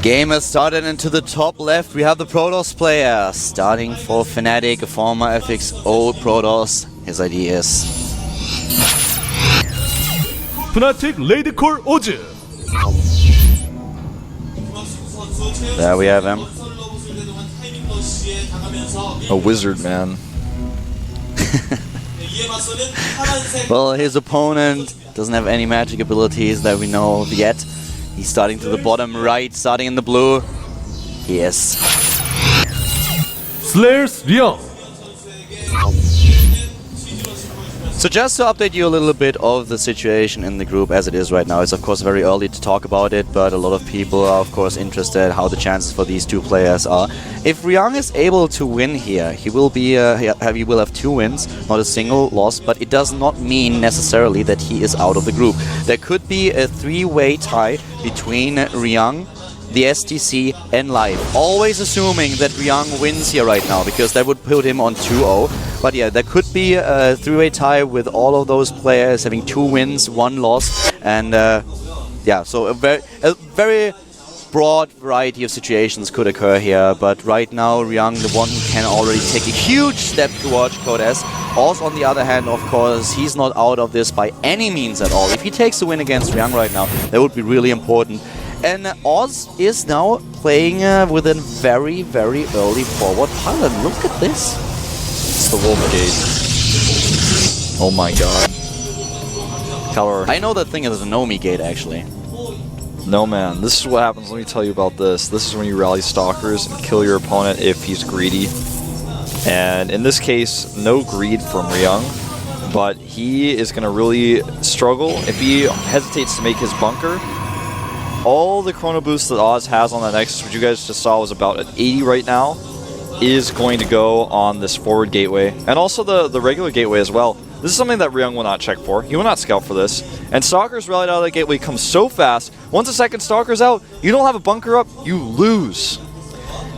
Game has started, and to the top left we have the Protoss player starting for Fnatic, a former FXO Protoss. His ID is Fnatic Ladycore O즈. There we have him. A wizard, man. Well, his opponent doesn't have any magic abilities that we know of yet. He's starting to the bottom right, starting in the blue. Yes. Slayers Ryung. So just to update you a little bit of the situation in the group as it is right now. It's of course very early to talk about it, but a lot of people are of course interested how the chances for these two players are. If Ryung is able to win here, he will have 2 wins, not a single loss, but it does not mean necessarily that he is out of the group. There could be a 3-way tie between Ryung, the STC and Live. Always assuming that Ryung wins here right now, because that would put him on 2-0. But yeah, there could be a 3-way tie with all of those players having 2 wins, 1 loss, and yeah, so a very broad variety of situations could occur here. But right now, Ryung, the one who can already take a huge step towards Code S. Oz, on the other hand, of course, he's not out of this by any means at all. If he takes the win against Ryung right now, that would be really important. And Oz is now playing with a very, very early forward pilot. Look at this. It's the Wolf Gate. Oh my god. Color. I know that thing is a Nomi gate, actually. No, man. This is what happens. Let me tell you about this. This is when you rally Stalkers and kill your opponent if he's greedy. And in this case, no greed from Ryung, but he is going to really struggle if he hesitates to make his bunker. All the chrono boost that Oz has on that Nexus, which you guys just saw was about at 80 right now, is going to go on this forward gateway, and also the regular gateway as well. This is something that Ryung will not check for. He will not scout for this. And Stalkers rallied out of the gateway comes so fast. Once a second Stalker's out, you don't have a bunker up, you lose.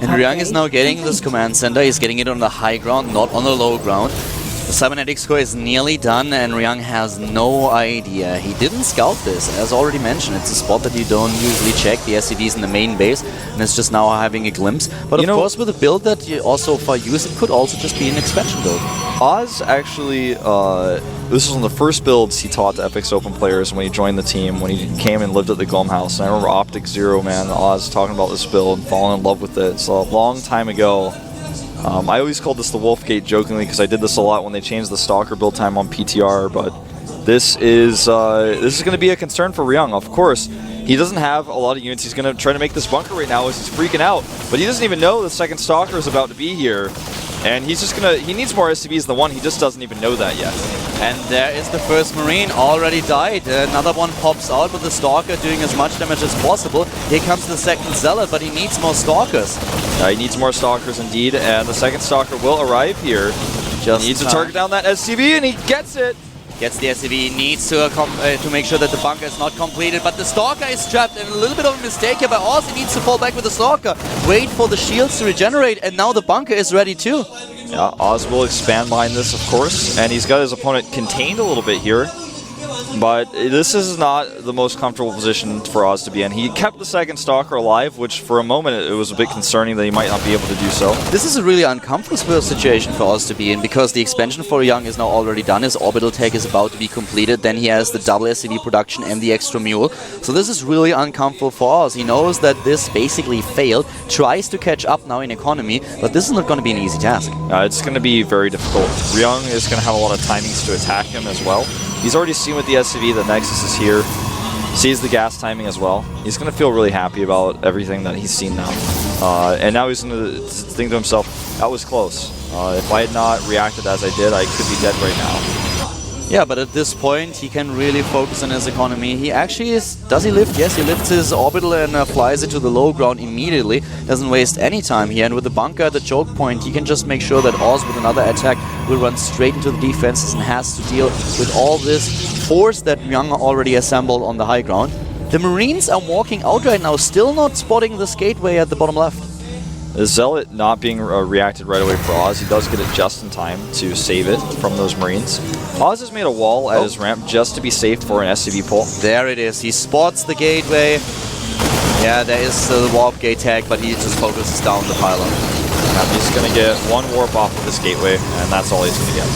And Ryung is now getting this command center. He's getting it on the high ground, not on the low ground. The cybernetic score is nearly done, and Ryung has no idea. He didn't scout this, as already mentioned. It's a spot that you don't usually check. The SCV's in the main base, and it's just now having a glimpse. But of course, with a build that you also for use, it could also just be an expansion build. Oz actually, this was one of the first builds he taught to FX Open players when he joined the team, when he came and lived at the GOM house. And I remember Optic Zero, man, Oz talking about this build and falling in love with it. So a long time ago. I always called this the Wolfgate jokingly because I did this a lot when they changed the Stalker build time on PTR, but this is going to be a concern for Ryung. Of course, he doesn't have a lot of units. He's going to try to make this bunker right now as he's freaking out, but he doesn't even know the second Stalker is about to be here. And he's just going to, he needs more SCVs than one, he just doesn't even know that yet. And there is the first Marine, already died. Another one pops out with the Stalker doing as much damage as possible. Here comes the second Zealot, but he needs more Stalkers. He needs more Stalkers indeed, and the second Stalker will arrive here. Just needs to target down that SCV, and he gets it! Gets the SCV, needs to make sure that the bunker is not completed, but the Stalker is trapped, and a little bit of a mistake here by Oz. He needs to fall back with the Stalker, wait for the shields to regenerate, and now the bunker is ready too. Yeah, Oz will expand behind this, of course, and he's got his opponent contained a little bit here. But this is not the most comfortable position for Oz to be in. He kept the second Stalker alive, which for a moment it was a bit concerning that he might not be able to do so. This is a really uncomfortable situation for Oz to be in, because the expansion for Ryung is now already done. His orbital tech is about to be completed. Then he has the double SCV production and the extra mule. So this is really uncomfortable for Oz. He knows that this basically failed, tries to catch up now in economy, but this is not going to be an easy task. It's going to be very difficult. Ryung is going to have a lot of timings to attack him as well. He's already seen with the SCV that Nexus is here, sees the gas timing as well. He's going to feel really happy about everything that he's seen now. And now he's going to think to himself, that was close. If I had not reacted as I did, I could be dead right now. Yeah, but at this point, he can really focus on his economy. He actually is... Does he lift? Yes, he lifts his orbital and flies it to the low ground immediately. Doesn't waste any time here. And with the bunker at the choke point, he can just make sure that Oz with another attack will run straight into the defenses and has to deal with all this force that Ryung already assembled on the high ground. The Marines are walking out right now, still not spotting this gateway at the bottom left. The Zealot not being reacted right away for Oz, he does get it just in time to save it from those Marines. Oz has made a wall at his ramp just to be safe for an SCV pull. There it is, he spots the gateway. Yeah, there is the warp gate tag, but he just focuses down the pylon. And he's going to get one warp off of this gateway, and that's all he's going to get.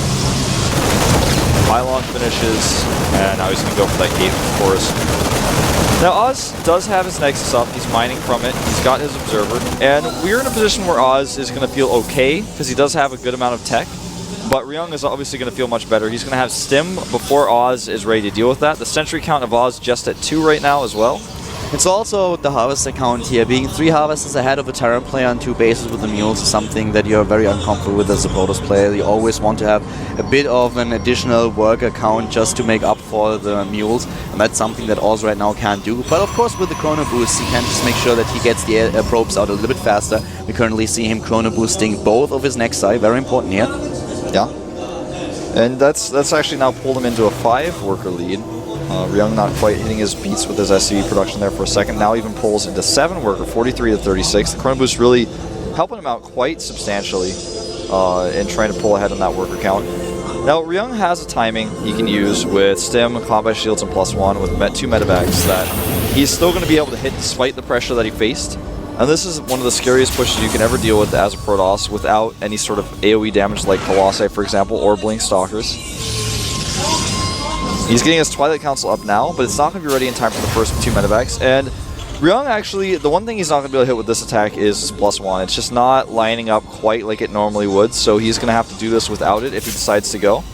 Pylon finishes, and now he's going to go for that gate, of course. Now, Oz does have his Nexus up. He's mining from it. He's got his Observer. And we're in a position where Oz is going to feel okay, because he does have a good amount of tech. But Ryung is obviously going to feel much better. He's going to have Stim before Oz is ready to deal with that. The Sentry count of Oz just at 2 right now as well. It's also the Harvester count here. Being 3 Harvesters ahead of a Terran player on 2 bases with the Mules is something that you're very uncomfortable with as a Protoss player. You always want to have a bit of an additional worker count just to make up for the Mules, and that's something that Oz right now can't do. But of course with the Chrono Boost, he can just make sure that he gets the probes out a little bit faster. We currently see him Chrono Boosting both of his Nexi, very important here. Yeah. And that's actually now pulled him into a 5 worker lead. Ryung not quite hitting his beats with his SCV production there for a second. Now even pulls into 7 worker, 43 to 36. The Chrono Boost really helping him out quite substantially in trying to pull ahead on that worker count. Now Ryung has a timing he can use with Stim, Combat Shields, and +1 with 2 medevacs that he's still going to be able to hit despite the pressure that he faced. And this is one of the scariest pushes you can ever deal with as a Protoss without any sort of AoE damage like Colossi, for example, or Blink Stalkers. He's getting his Twilight Council up now, but it's not going to be ready in time for the first 2 medevacs. And Ryung actually, the one thing he's not going to be able to hit with this attack is his +1. It's just not lining up quite like it normally would, so he's going to have to do this without it if he decides to go.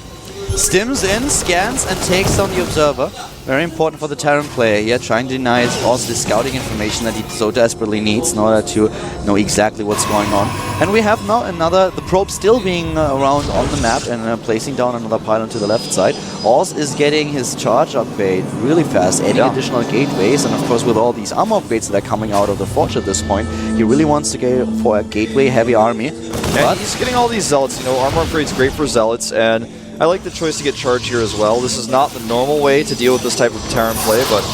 Stims in, scans, and takes down the Observer. Very important for the Terran player here, trying to deny also the scouting information that he so desperately needs in order to know exactly what's going on. And we have now the probe still being around on the map and placing down another pylon to the left side. Oz is getting his charge upgrade really fast, adding additional gateways, and of course with all these armor upgrades that are coming out of the Forge at this point, he really wants to go for a gateway-heavy army. And he's getting all these Zealots, you know, armor upgrade's great for Zealots, and I like the choice to get charge here as well. This is not the normal way to deal with this type of Terran play, but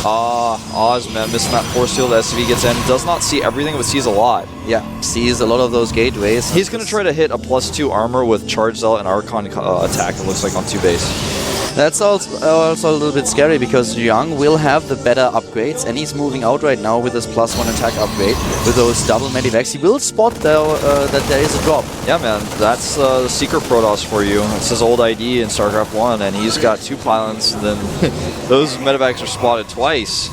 Oz, man, missing that force field. SCV gets in, does not see everything, but sees a lot. Yeah, sees a lot of those gateways. He's going to try to hit a +2 armor with Charge Zealot and Archon attack, it looks like, on 2 base. That's also a little bit scary because Ryung will have the better upgrades, and he's moving out right now with his +1 attack upgrade with those double medivacs. He will spot though that there is a drop. Yeah, man, that's the secret Protoss for you. It's his old ID in StarCraft 1, and he's got 2 pylons, and then those medivacs are spotted twice.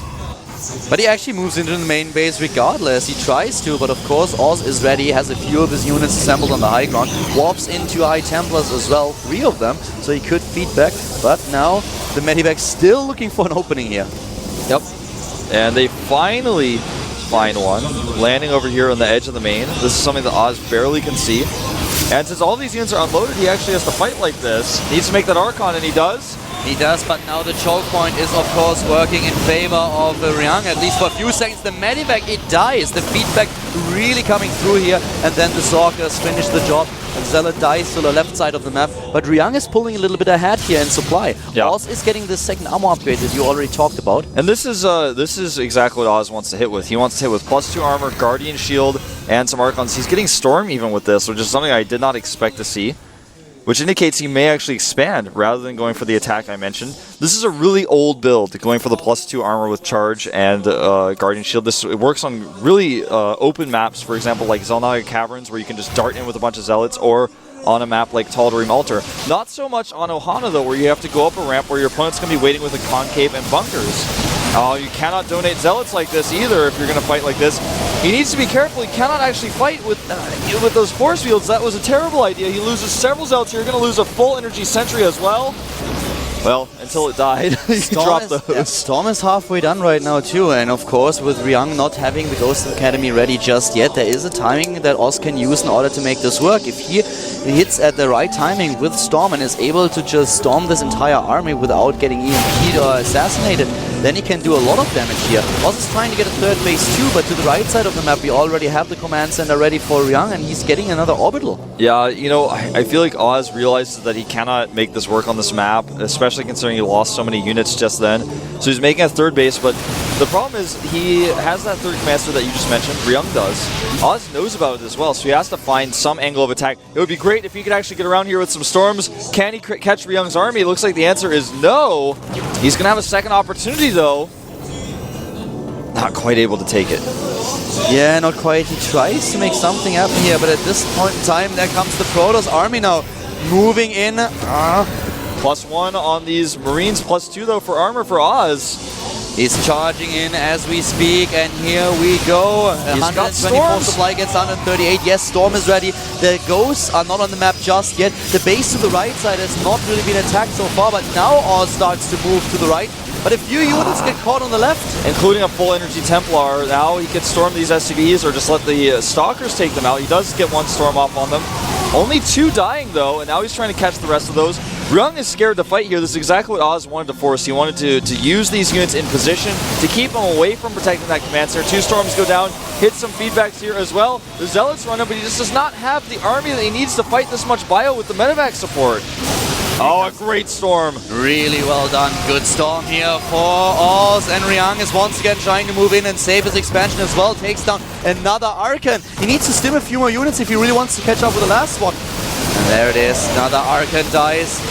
But he actually moves into the main base regardless. He tries to, but of course Oz is ready, has a few of his units assembled on the high ground, warps into High Templars as well, 3 of them, so he could feed back. But now the medivac's still looking for an opening here. Yep. And they finally find one, landing over here on the edge of the main. This is something that Oz barely can see. And since all these units are unloaded, he actually has to fight like this. Needs to make that Archon, and he does. He does, but now the choke point is of course working in favor of Ryung, at least for a few seconds. The medivac, it dies. The feedback really coming through here, and then the Sorkers finish the job. And Zealot dies to the left side of the map, but Ryung is pulling a little bit ahead here in supply. Yeah. Oz is getting the second armor upgrade that you already talked about. And this is exactly what Oz wants to hit with. He wants to hit with +2 armor, Guardian Shield, and some Archons. He's getting Storm even with this, which is something I did not expect to see, which indicates he may actually expand rather than going for the attack I mentioned. This is a really old build, going for the +2 armor with charge and Guardian Shield. It works on really open maps, for example, like Zelnaga Caverns, where you can just dart in with a bunch of Zealots, or on a map like Tal'Darim Altar. Not so much on Ohana, though, where you have to go up a ramp where your opponent's going to be waiting with a concave and bunkers. You cannot donate Zealots like this either if you're going to fight like this. He needs to be careful. He cannot actually fight with those force fields. That was a terrible idea. He loses several Zealots. You're going to lose a full energy sentry as well. Well, until it died, he dropped those. Yeah, Storm is halfway done right now too, and of course with Ryung not having the Ghost Academy ready just yet, there is a timing that Oz can use in order to make this work. If he hits at the right timing with Storm and is able to just storm this entire army without getting EMP'd or assassinated, then he can do a lot of damage here. Oz is trying to get a third base too, but to the right side of the map we already have the command center ready for Ryung, and he's getting another orbital. Yeah, you know, I feel like Oz realizes that he cannot make this work on this map, especially considering he lost so many units just then. So he's making a third base, but the problem is he has that third commander that you just mentioned. Ryung does. Oz knows about it as well, so he has to find some angle of attack. It would be great if he could actually get around here with some storms. Can he catch Ryung's army? It looks like the answer is no. He's going to have a second opportunity, though. not quite able to take it. Yeah, not quite. He tries to make something happen here, but at this point in time, there comes the Protoss army now. Moving in. +1 on these Marines, +2 though for armor for Oz. He's charging in as we speak, and here we go. 124 supply gets 138. Yes, Storm is ready. The Ghosts are not on the map just yet. The base to the right side has not really been attacked so far, but now Oz starts to move to the right. But a few units get caught on the left. Including a full energy Templar. Now he can storm these SCVs or just let the Stalkers take them out. He does get one storm off on them. Only 2 dying though, and now he's trying to catch the rest of those. Ryung is scared to fight here. This is exactly what Oz wanted to force. He wanted to use these units in position to keep them away from protecting that command center. 2 storms go down, hit some feedbacks here as well. The Zealots run up, but he just does not have the army that he needs to fight this much bio with the medevac support. Oh, a great storm. Really well done. Good storm here for Oz, and Ryung is once again trying to move in and save his expansion as well. Takes down another Archon. He needs to stim a few more units if he really wants to catch up with the last one. And there it is. Another Archon dies.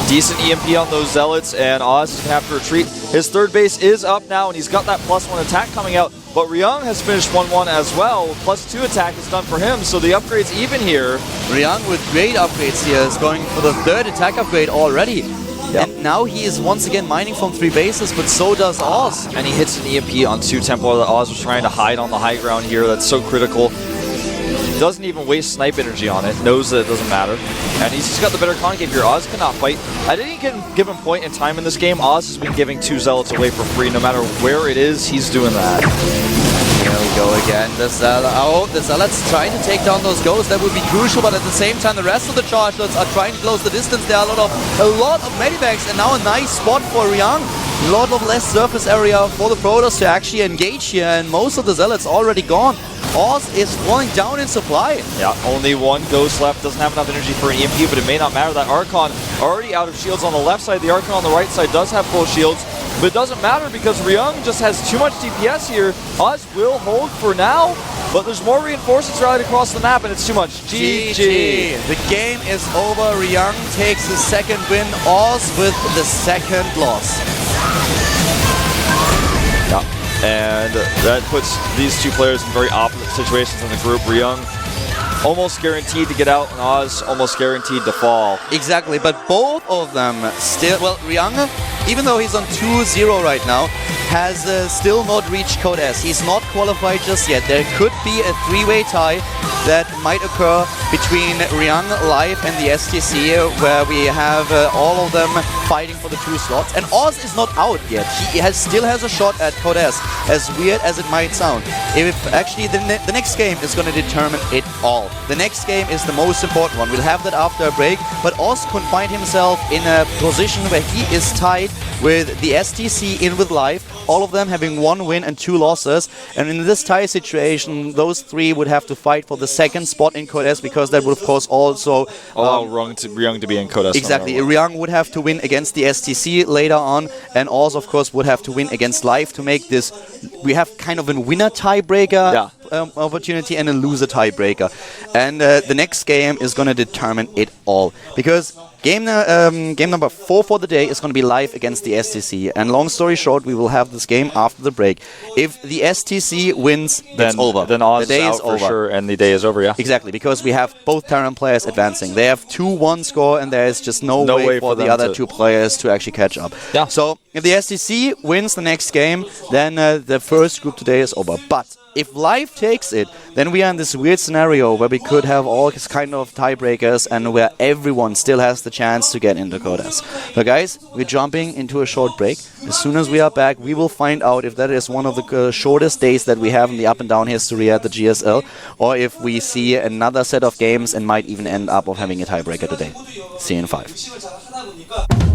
Decent EMP on those Zealots, and Oz is going to have to retreat. His third base is up now, and he's got that +1 attack coming out. But Ryung has finished 1-1 as well. +2 attack is done for him, so the upgrade's even here. Ryung with great upgrades here is going for the 3rd attack upgrade already. Yep. And now he is once again mining from 3 bases, but so does Oz. And he hits an EMP on 2 Templar that Oz was trying to hide on the high ground here. That's so critical. Doesn't even waste snipe energy on it. Knows that it doesn't matter. And he's just got the better concave here. Oz cannot fight. I didn't give him point in time in this game. Oz has been giving 2 Zealots away for free. No matter where it is, he's doing that. Here we go again. The Zealots trying to take down those Ghosts. That would be crucial, but at the same time, the rest of the Chargelets are trying to close the distance. There are a lot of medivacs, and now a nice spot for Ryung. A lot of less surface area for the Protoss to actually engage here, and most of the Zealots already gone. Oz is falling down in supply. Yeah, only 1 Ghost left. Doesn't have enough energy for an EMP, but it may not matter. That Archon already out of shields on the left side. The Archon on the right side does have full shields, but it doesn't matter because Ryung just has too much DPS here. Oz will hold for now, but there's more reinforcements rallied across the map, and it's too much. GG. The game is over. Ryung takes his 2nd win. Oz with the 2nd loss. Yeah. And that puts these 2 players in very opposite situations in the group. Ryung almost guaranteed to get out, and Oz almost guaranteed to fall. Exactly, but both of them still... Well, Ryung, even though he's on 2-0 right now, has still not reached Code S. He's not qualified just yet. There could be a 3-way tie that might occur between Ryung Live and the STC, where we have all of them fighting for the 2 slots. And Oz is not out yet. He still has a shot at Code S, as weird as it might sound. If actually the next game is going to determine it all. The next game is the most important one. We'll have that after a break, but Oz can find himself in a position where he is tied with the STC in with Live, all of them having 1 win and 2 losses. And in this tie situation, those 3 would have to fight for the 2nd spot in Code S, because that would of course also allow Ryung to be in Code S. Exactly. Ryung would have to win against the STC later on, and Oz of course would have to win against Live to make this. We have kind of a winner tiebreaker opportunity and a loser tiebreaker. And the next game is going to determine it all, because game number 4 for the day is going to be Live against the STC. And long story short, we will have this game after the break. If the STC wins, then it's over. Then Oz the day is out for sure, and the day is over, yeah. Exactly, because we have both Terran players advancing. They have 2-1 score, and there is just no way for the other 2 players to actually catch up. Yeah. So if the STC wins the next game, then the first group today is over. But if Live takes it, then we are in this weird scenario where we could have all kind of tiebreakers and where everyone still has the chance to get into Code S. So guys, we're jumping into a short break. As soon as we are back, we will find out if that is one of the shortest days that we have in the up and down history at the GSL, or if we see another set of games and might even end up of having a tiebreaker today. See you in 5.